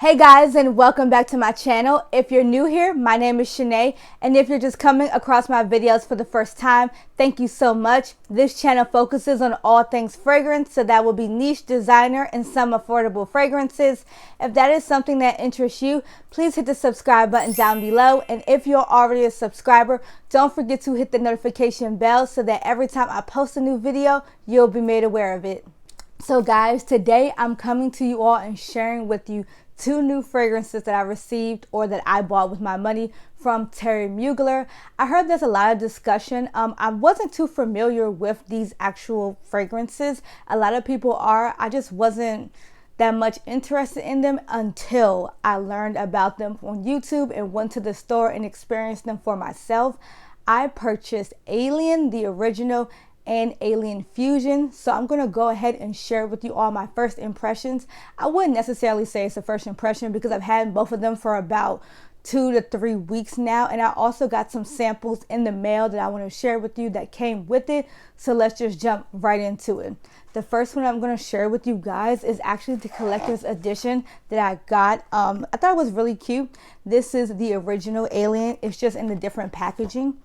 Hey guys, and welcome back to my channel. If you're new here, my name is Shanee, and if you're just coming across my videos for the first time, thank you so much. This channel focuses on all things fragrance, so that will be niche, designer, and some affordable fragrances. If that is something that interests you, please hit the subscribe button down below, and if you're already a subscriber, don't forget to hit the notification bell so that every time I post a new video, you'll be made aware of it. So guys, today I'm coming to you all and sharing with you two new fragrances that I received or that I bought with my money from Thierry Mugler. I heard there's a lot of discussion. I wasn't too familiar with these actual fragrances. A lot of people are. I just wasn't that much interested in them until I learned about them on YouTube and went to the store and experienced them for myself. I purchased Alien, the original, and Alien Fusion. So I'm going to go ahead and share with you all my first impressions. I wouldn't necessarily say it's a first impression because I've had both of them for about 2 to 3 weeks now, and I also got some samples in the mail that I want to share with you that came with it. So let's just jump right into it. The first one I'm going to share with you guys is actually the collector's edition that I got. I thought it was really cute. This is the original Alien. It's just in the different packaging.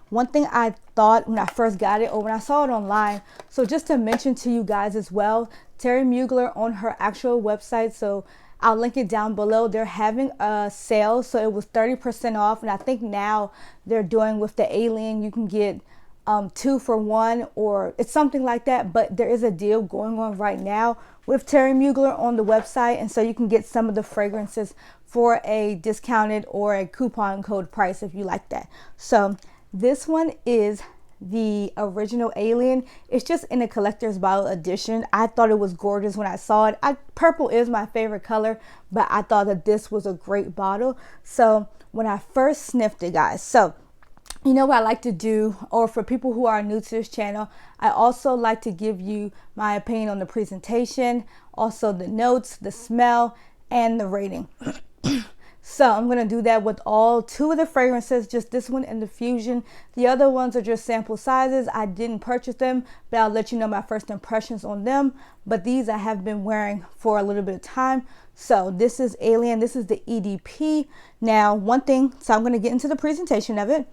One thing I thought when I first got it or when I saw it online, so just to mention to you guys as well, Thierry Mugler on her actual website, so I'll link it down below. They're having a sale, so it was 30% off, and I think now they're doing with the Alien, you can get 2 for 1, or it's something like that, but there is a deal going on right now with Thierry Mugler on the website, and so you can get some of the fragrances for a discounted or a coupon code price if you like that. So this one is the original Alien. It's just in a collector's bottle edition. I thought it was gorgeous when I saw it. Purple is my favorite color, but I thought that this was a great bottle. So when I first sniffed it, guys, so you know what I like to do, or for people who are new to this channel, I also like to give you my opinion on the presentation, also the notes, the smell, and the rating. So I'm going to do that with all 2 of the fragrances, just this one and the Fusion. The other ones are just sample sizes. I didn't purchase them, but I'll let you know my first impressions on them. But these I have been wearing for a little bit of time. So this is Alien. This is the EDP. Now, one thing, so I'm going to get into the presentation of it.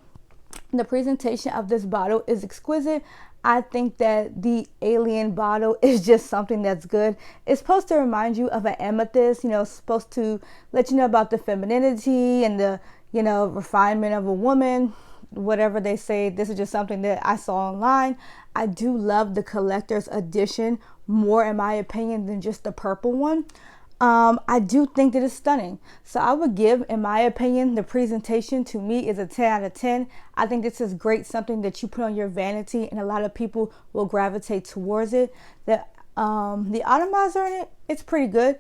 The presentation of this bottle is exquisite. I think that the Alien bottle is just something that's good. It's supposed to remind you of an amethyst, it's supposed to let you know about the femininity and the, refinement of a woman, whatever they say. This is just something that I saw online. I do love the collector's edition more, in my opinion, than just the purple one. I do think that it's stunning. So I would give, in my opinion, the presentation to me is a 10 out of 10. I think this is great, something that you put on your vanity, and a lot of people will gravitate towards it. The atomizer in it, it's pretty good.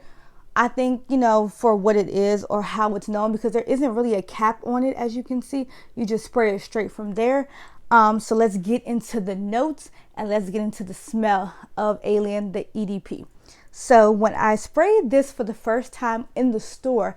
I think, for what it is or how it's known, because there isn't really a cap on it, as you can see. You just spray it straight from there. So let's get into the notes and let's get into the smell of Alien, the EDP. So when I sprayed this for the first time in the store,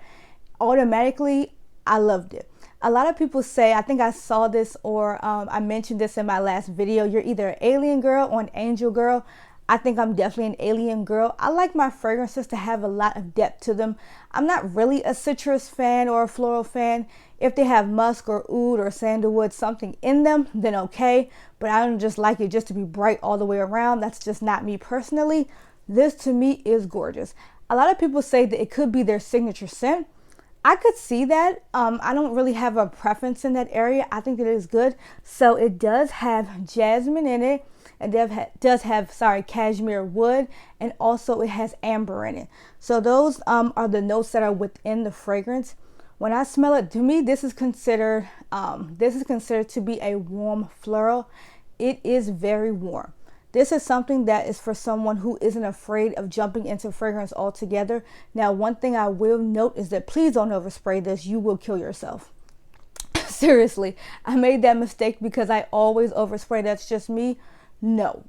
automatically I loved it. A lot of people say, I think I saw this or I mentioned this in my last video, you're either an Alien girl or an Angel girl. I think I'm definitely an Alien girl. I like my fragrances to have a lot of depth to them. I'm not really a citrus fan or a floral fan. If they have musk or oud or sandalwood, something in them, then okay. But I don't just like it just to be bright all the way around. That's just not me personally. This to me is gorgeous. A lot of people say that it could be their signature scent. I could see that. I don't really have a preference in that area. I think that it is good. So it does have jasmine in it. It does have cashmere wood, and also it has amber in it. So those are the notes that are within the fragrance. When I smell it, to me, this is considered to be a warm floral. It is very warm. This is something that is for someone who isn't afraid of jumping into fragrance altogether. Now, one thing I will note is that please don't overspray this. You will kill yourself. Seriously, I made that mistake because I always overspray. That's just me. No,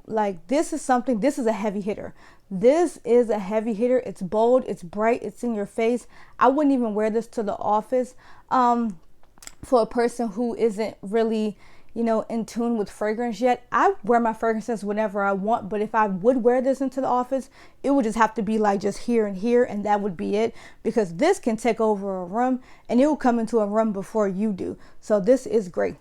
this is a heavy hitter. This is a heavy hitter. It's bold, it's bright, it's in your face. I wouldn't even wear this to the office for a person who isn't really in tune with fragrance yet. I wear my fragrances whenever I want, but if I would wear this into the office, it would just have to be like just here and here, and that would be it, because this can take over a room and it will come into a room before you do. So this is great.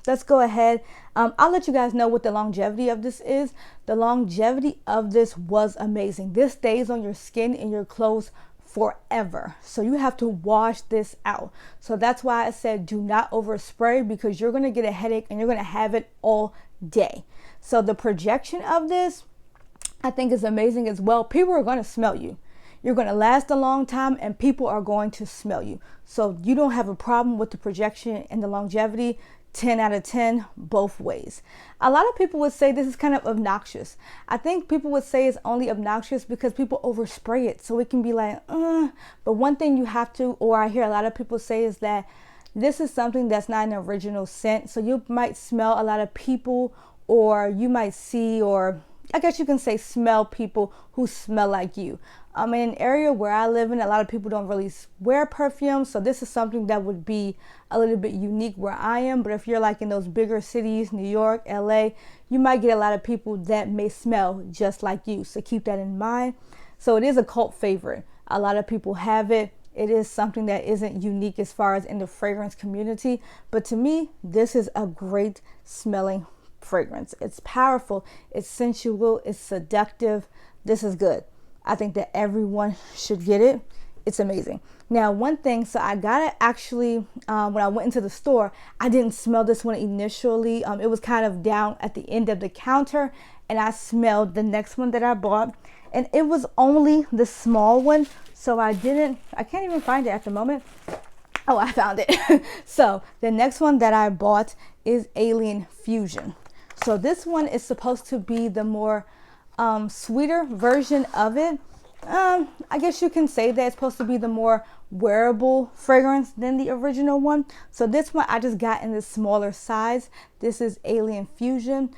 Let's go ahead. I'll let you guys know what the longevity of this is. The longevity of this was amazing. This stays on your skin and your clothes forever. So you have to wash this out. So that's why I said do not overspray, because you're going to get a headache and you're going to have it all day. So the projection of this, I think, is amazing as well. People are going to smell you. You're going to last a long time and people are going to smell you. So you don't have a problem with the projection and the longevity. 10 out of 10 both ways. A lot of people would say this is kind of obnoxious. I think people would say it's only obnoxious because people overspray it. So it can be like, But one thing you have to, or I hear a lot of people say, is that this is something that's not an original scent. So you might smell a lot of people, or you might see, or I guess you can say smell people who smell like you. In an area where I live in, a lot of people don't really wear perfume. So this is something that would be a little bit unique where I am. But if you're like in those bigger cities, New York, LA, you might get a lot of people that may smell just like you. So keep that in mind. So it is a cult favorite. A lot of people have it. It is something that isn't unique as far as in the fragrance community. But to me, this is a great smelling fragrance. It's powerful. It's sensual. It's seductive. This is good. I think that everyone should get it. It's amazing. Now, one thing, so I got it actually when I went into the store. I didn't smell this one initially. It was kind of down at the end of the counter, and I smelled the next one that I bought, and it was only the small one. So I can't even find it at the moment. Oh, I found it. So the next one that I bought is Alien Fusion. So this one is supposed to be the more sweeter version of it. I guess you can say that it's supposed to be the more wearable fragrance than the original one. So this one I just got in the smaller size. This is Alien Fusion.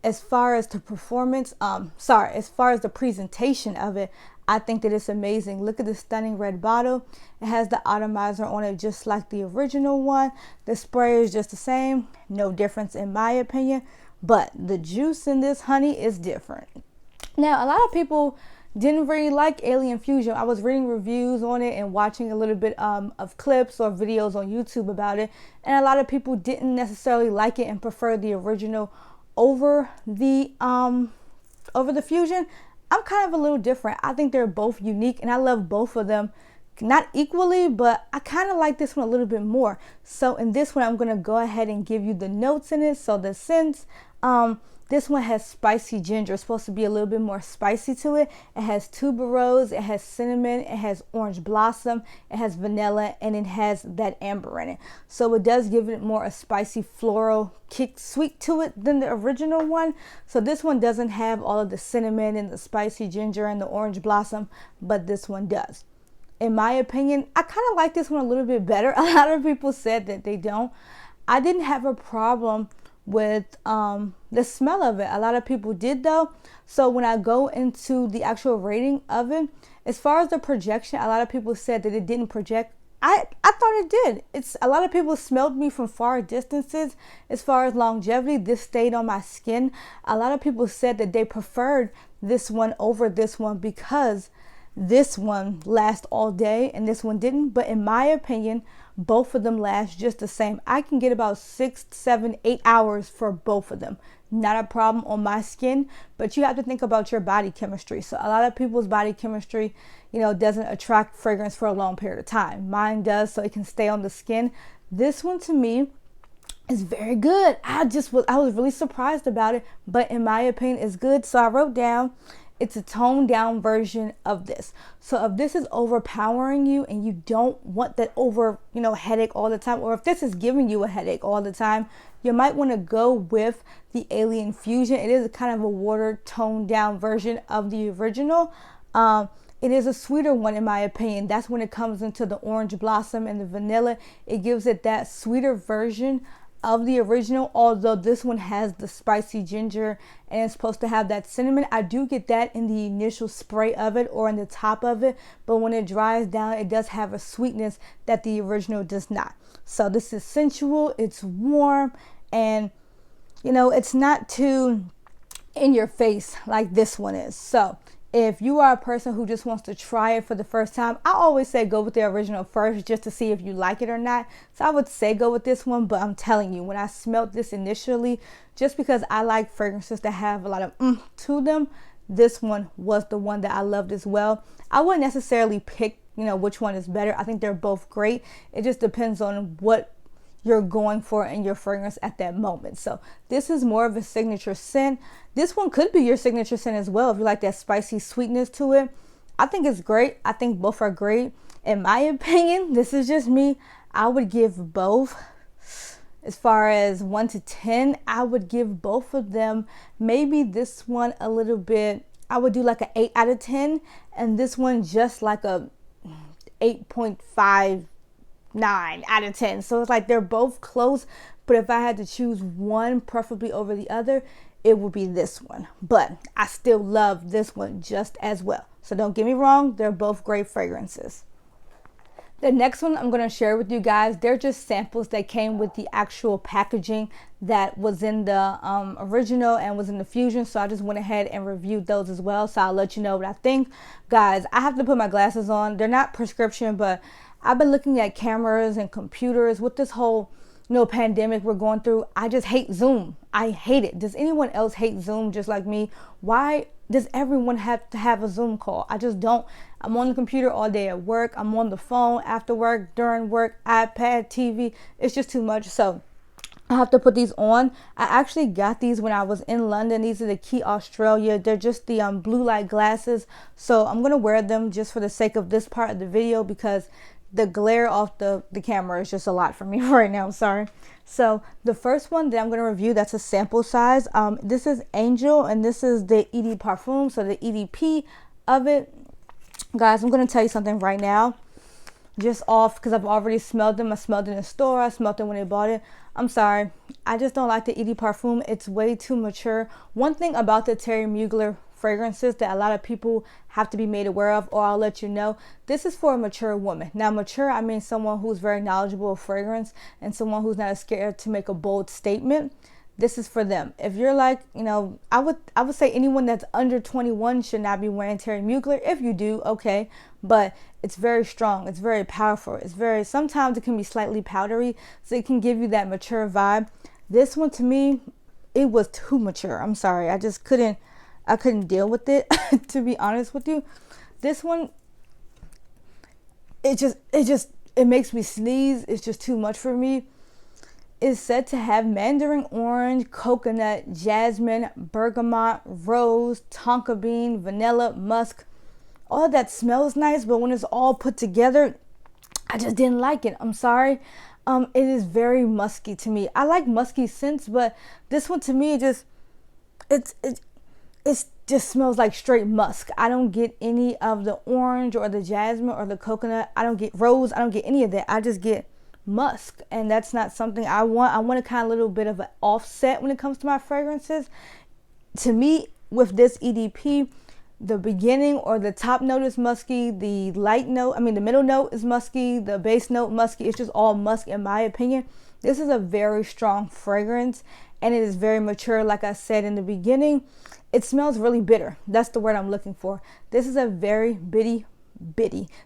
As far as the performance, as far as the presentation of it, I think that it's amazing. Look at the stunning red bottle. It has the atomizer on it just like the original one. The spray is just the same. No difference in my opinion. But the juice in this honey is different. Now, a lot of people didn't really like Alien Fusion. I was reading reviews on it and watching a little bit of clips or videos on YouTube about it. And a lot of people didn't necessarily like it and prefer the original over the Fusion. I'm kind of a little different. I think they're both unique and I love both of them. Not equally, but I kind of like this one a little bit more. So in this one, I'm going to go ahead and give you the notes in it. So the scents, this one has spicy ginger. It's supposed to be a little bit more spicy to it. It has tuberose, it has cinnamon, it has orange blossom, it has vanilla, and it has that amber in it. So it does give it more a spicy floral kick sweet to it than the original one. So this one doesn't have all of the cinnamon and the spicy ginger and the orange blossom, but this one does. In my opinion, I kind of like this one a little bit better. A lot of people said that they don't. I didn't have a problem with the smell of it. A lot of people did though. So when I go into the actual rating of it, as far as the projection, a lot of people said that it didn't project. I thought it did. A lot of people smelled me from far distances. As far as longevity, this stayed on my skin. A lot of people said that they preferred this one over this one because this one lasts all day and this one didn't. But in my opinion, both of them last just the same. I can get about 6, 7, 8 hours for both of them. Not a problem on my skin, but you have to think about your body chemistry. So a lot of people's body chemistry, doesn't attract fragrance for a long period of time. Mine does, so it can stay on the skin. This one to me is very good. I was really surprised about it, but in my opinion, it's good. So I wrote down, it's a toned down version of this. So if this is overpowering you and you don't want that headache all the time, or if this is giving you a headache all the time, you might want to go with the Alien Fusion. It is kind of a watered, toned down version of the original. It is a sweeter one in my opinion. That's when it comes into the orange blossom and the vanilla. It gives it that sweeter version of the original, although this one has the spicy ginger and it's supposed to have that cinnamon. I do get that in the initial spray of it or in the top of it, but when it dries down, it does have a sweetness that the original does not. So this is sensual, it's warm, and you know, it's not too in your face like this one is. So if you are a person who just wants to try it for the first time, I always say go with the original first just to see if you like it or not. So I would say go with this one, but I'm telling you, when I smelled this initially, just because I like fragrances that have a lot of to them, this one was the one that I loved as well. I wouldn't necessarily pick, you know, which one is better. I think they're both great. It just depends on what you're going for in your fragrance at that moment. So this is more of a signature scent. This one could be your signature scent as well if you like that spicy sweetness to it. I think it's great. I think both are great. In my opinion, this is just me, I would give both, as far as 1 to 10, I would give both of them, maybe this one a little bit, I would do like an 8 out of 10, and this one just like a 8.59 out of 10. So it's like they're both close, but if I had to choose one preferably over the other, it would be this one. But I still love this one just as well. So don't get me wrong, they're both great fragrances. The next one I'm going to share with you guys, they're just samples that came with the actual packaging that was in the original and was in the Fusion. So I just went ahead and reviewed those as well. So I'll let you know what I think. Guys, I have to put my glasses on. They're not prescription, but I've been looking at cameras and computers with this whole, you know, pandemic we're going through. I just hate Zoom. I hate it. Does anyone else hate Zoom just like me? Why does everyone have to have a Zoom call? I just don't. I'm on the computer all day at work. I'm on the phone after work, during work, iPad, TV. It's just too much. So I have to put these on. I actually got these when I was in London. These are the Key Australia. They're just the blue light glasses. So I'm going to wear them just for the sake of this part of the video because the glare off the camera is just a lot for me right now. Sorry. So the first one that I'm going to review, that's a sample size. This is Angel, and this is the Edt Perfume, so the EDP of it. Guys, I'm going to tell you something right now. Just off, because I've already smelled them. I smelled it in the store. I smelled them when they bought it. I'm sorry. I just don't like the Edt Perfume. It's way too mature. One thing about the Thierry Mugler fragrances that a lot of people have to be made aware of, or I'll let you know, this is for a mature woman. Now mature, I mean someone who's very knowledgeable of fragrance and someone who's not scared to make a bold statement. This is for them. If you're like, you know, I would say anyone that's under 21 should not be wearing Thierry Mugler. If you do, okay, but it's very strong, it's very powerful, it's very, sometimes it can be slightly powdery, so it can give you that mature vibe. This one to me, it was too mature. I'm sorry, I couldn't deal with it to be honest with you. This one, it makes me sneeze. It's just too much for me. It's said to have mandarin orange, coconut, jasmine, bergamot, rose, tonka bean, vanilla, musk. All that smells nice, but when it's all put together, I just didn't like it. I'm sorry. It is very musky to me. I like musky scents, but this one to me, it just smells like straight musk. I don't get any of the orange or the jasmine or the coconut. I don't get rose. I don't get any of that. I just get musk, and that's not something I want. I want a kind of little bit of an offset when it comes to my fragrances. To me, with this EDP, the beginning or the top note is musky, the middle note is musky, the base note musky. It's just all musk in my opinion. This is a very strong fragrance, and it is very mature. Like I said in the beginning, it smells really bitter. That's the word I'm looking for. This is a very bitty.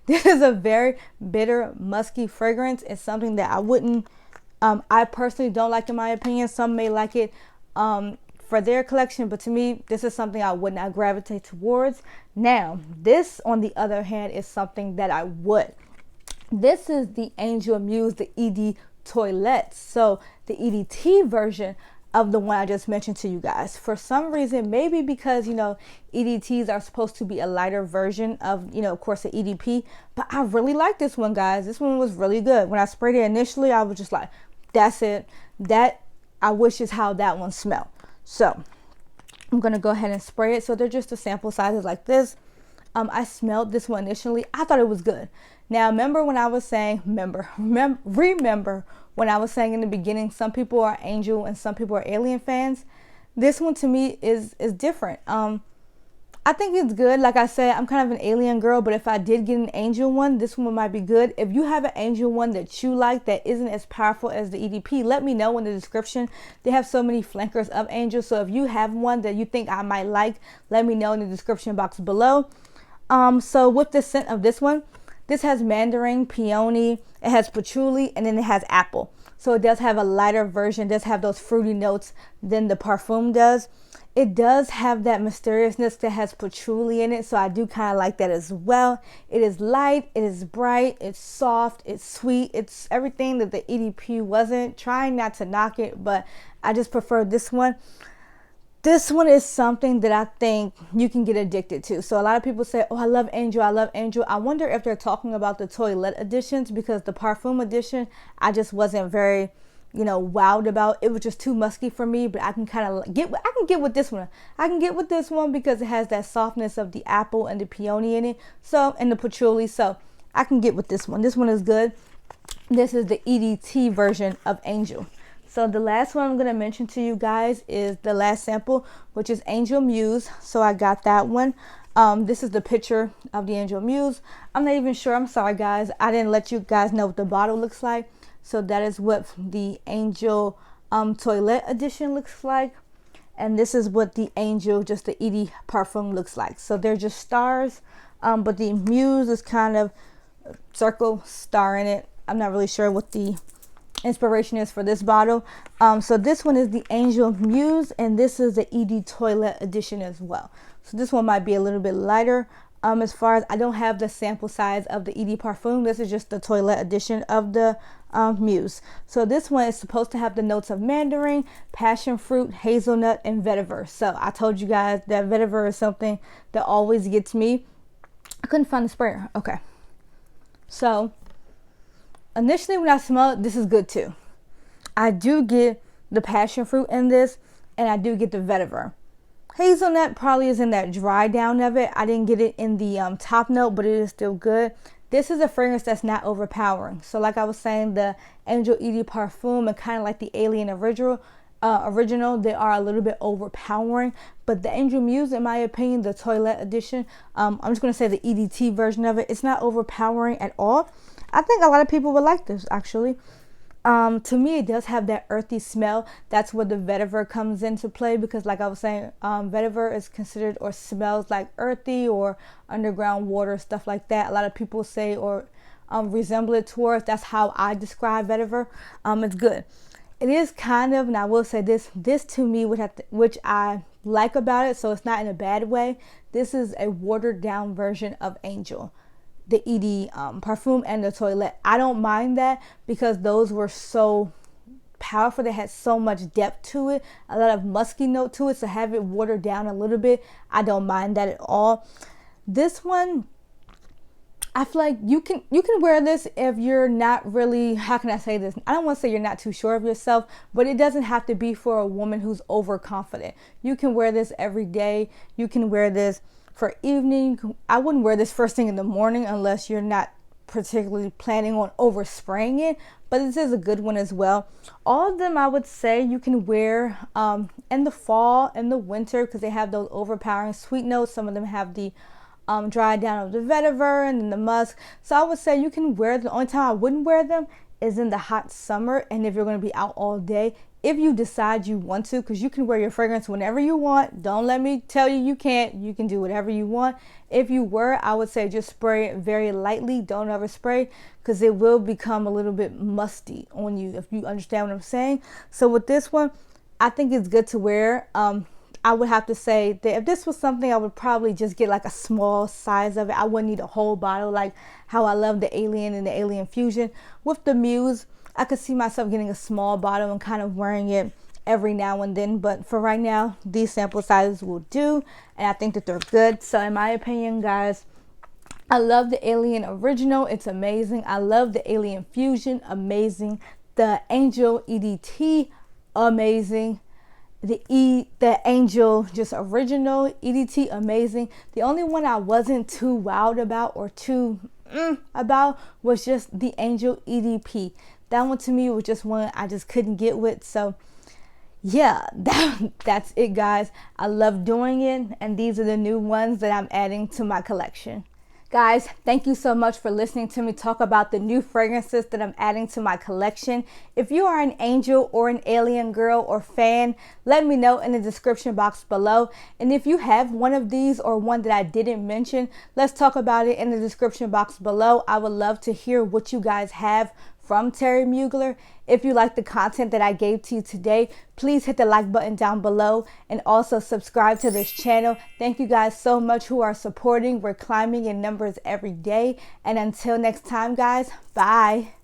This is a very bitter, musky fragrance. It's something that I personally don't like in my opinion. Some may like it for their collection, but to me, this is something I would not gravitate towards. Now, this on the other hand is something that I would. This is the Angel Muse, the Edt Toilette. So the EDT version of the one I just mentioned to you guys. For some reason, maybe because, you know, EDTs are supposed to be a lighter version of, you know, of course, the EDP, but I really like this one, guys. This one was really good. When I sprayed it initially, I was just like, that's it. That, I wish is how that one smelled. So I'm going to go ahead and spray it. So they're just the sample sizes like this. I smelled this one initially. I thought it was good. Now, remember when I was saying, remember when I was saying in the beginning, some people are Angel and some people are Alien fans. This one to me is different. I think it's good. Like I said, I'm kind of an alien girl, but if I did get an angel one, this one might be good. If you have an angel one that you like that isn't as powerful as the EDP, let me know in the description. They have so many flankers of angels, so if you have one that you think I might like, let me know in the description box below. So with the scent of this one, this has mandarin, peony, it has patchouli, and then it has apple. So it does have a lighter version, does have those fruity notes than the Perfume does. It does have that mysteriousness that has patchouli in it, so I do kind of like that as well. It is light, it is bright, it's soft, it's sweet, it's everything that the EDP wasn't. Trying not to knock it, but I just prefer this one. This one is something that I think you can get addicted to. So a lot of people say, oh, I love Angel, I love Angel. I wonder if they're talking about the toilette editions, because the Perfume edition, I just wasn't very, wowed about. It was just too musky for me, but I can kind of get with this one. I can get with this one because it has that softness of the apple and the peony in it. So, and the patchouli. So I can get with this one. This one is good. This is the EDT version of Angel. So the last one I'm going to mention to you guys is the last sample, which is Angel Muse. So I got that one. This is the picture of the Angel Muse. I'm not even sure. I'm sorry, guys. I didn't let you guys know what the bottle looks like. So that is what the Angel Toilette Edition looks like. And this is what the Angel, just the ED Perfume looks like. So they're just stars. But the Muse is kind of a circle star in it. I'm not really sure what the inspiration is for this bottle. So this one is the Angel Muse, and this is the ED Toilette Edition as well. So this one might be a little bit lighter. As far as I don't have the sample size of the ED Perfume, this is just the Toilette Edition of the Muse. So this one is supposed to have the notes of mandarin, passion fruit, hazelnut, and vetiver. So I told you guys that vetiver is something that always gets me. I couldn't find the sprayer. Okay. So initially when I smell it, this is good too. I do get the passion fruit in this, and I do get the vetiver. Hazelnut probably is in that dry down of it. I didn't get it in the top note, but it is still good. This is a fragrance that's not overpowering. So like I was saying, the Angel Edt Perfume and kind of like the Alien original, they are a little bit overpowering. But the Angel Muse, in my opinion, the Toilette Edition, I'm just going to say the EDT version of it, it's not overpowering at all. I think a lot of people would like this, actually. To me, it does have that earthy smell. That's where the vetiver comes into play, because like I was saying, vetiver is considered or smells like earthy or underground water, stuff like that. A lot of people say or resemble it towards. That's how I describe vetiver. It's good. It is kind of, and I will say this to me, which I like about it, so it's not in a bad way. This is a watered down version of Angel, the ED Perfume and the Toilette. I don't mind that because those were so powerful. They had so much depth to it, a lot of musky note to it. So have it watered down a little bit, I don't mind that at all. This one, I feel like you can wear this if you're not really, how can I say this? I don't want to say you're not too sure of yourself, but it doesn't have to be for a woman who's overconfident. You can wear this every day. You can wear this for evening. I wouldn't wear this first thing in the morning unless you're not particularly planning on overspraying it, but this is a good one as well. All of them I would say you can wear in the fall and the winter, because they have those overpowering sweet notes. Some of them have the dry down of the vetiver and then the musk. So I would say you can wear them. The only time I wouldn't wear them is in the hot summer, and if you're going to be out all day, if you decide you want to, because you can wear your fragrance whenever you want. Don't let me tell you you can't. You can do whatever you want. If you were, I would say just spray it very lightly. Don't overspray, because it will become a little bit musty on you, if you understand what I'm saying. So with this one, I think it's good to wear. I would have to say that if this was something, I would probably just get like a small size of it. I wouldn't need a whole bottle like how I love the Alien and the Alien Fusion. With the Muse, I could see myself getting a small bottle and kind of wearing it every now and then. But for right now, these sample sizes will do, and I think that they're good. So in my opinion, guys, I love the Alien Original. It's amazing. I love the Alien Fusion. Amazing. The Angel EDT. Amazing. The Angel just Original EDT. Amazing. The only one I wasn't too wowed about or too about was just the Angel EDP. That one to me was just one I just couldn't get with. So yeah, that's it, guys. I love doing it, and these are the new ones that I'm adding to my collection. Guys, thank you so much for listening to me talk about the new fragrances that I'm adding to my collection. If you are an angel or an alien girl or fan, let me know in the description box below. And if you have one of these or one that I didn't mention, let's talk about it in the description box below. I would love to hear what you guys have from Thierry Mugler. If you like the content that I gave to you today, please hit the like button down below and also subscribe to this channel. Thank you guys so much who are supporting. We're climbing in numbers every day. And until next time, guys, bye.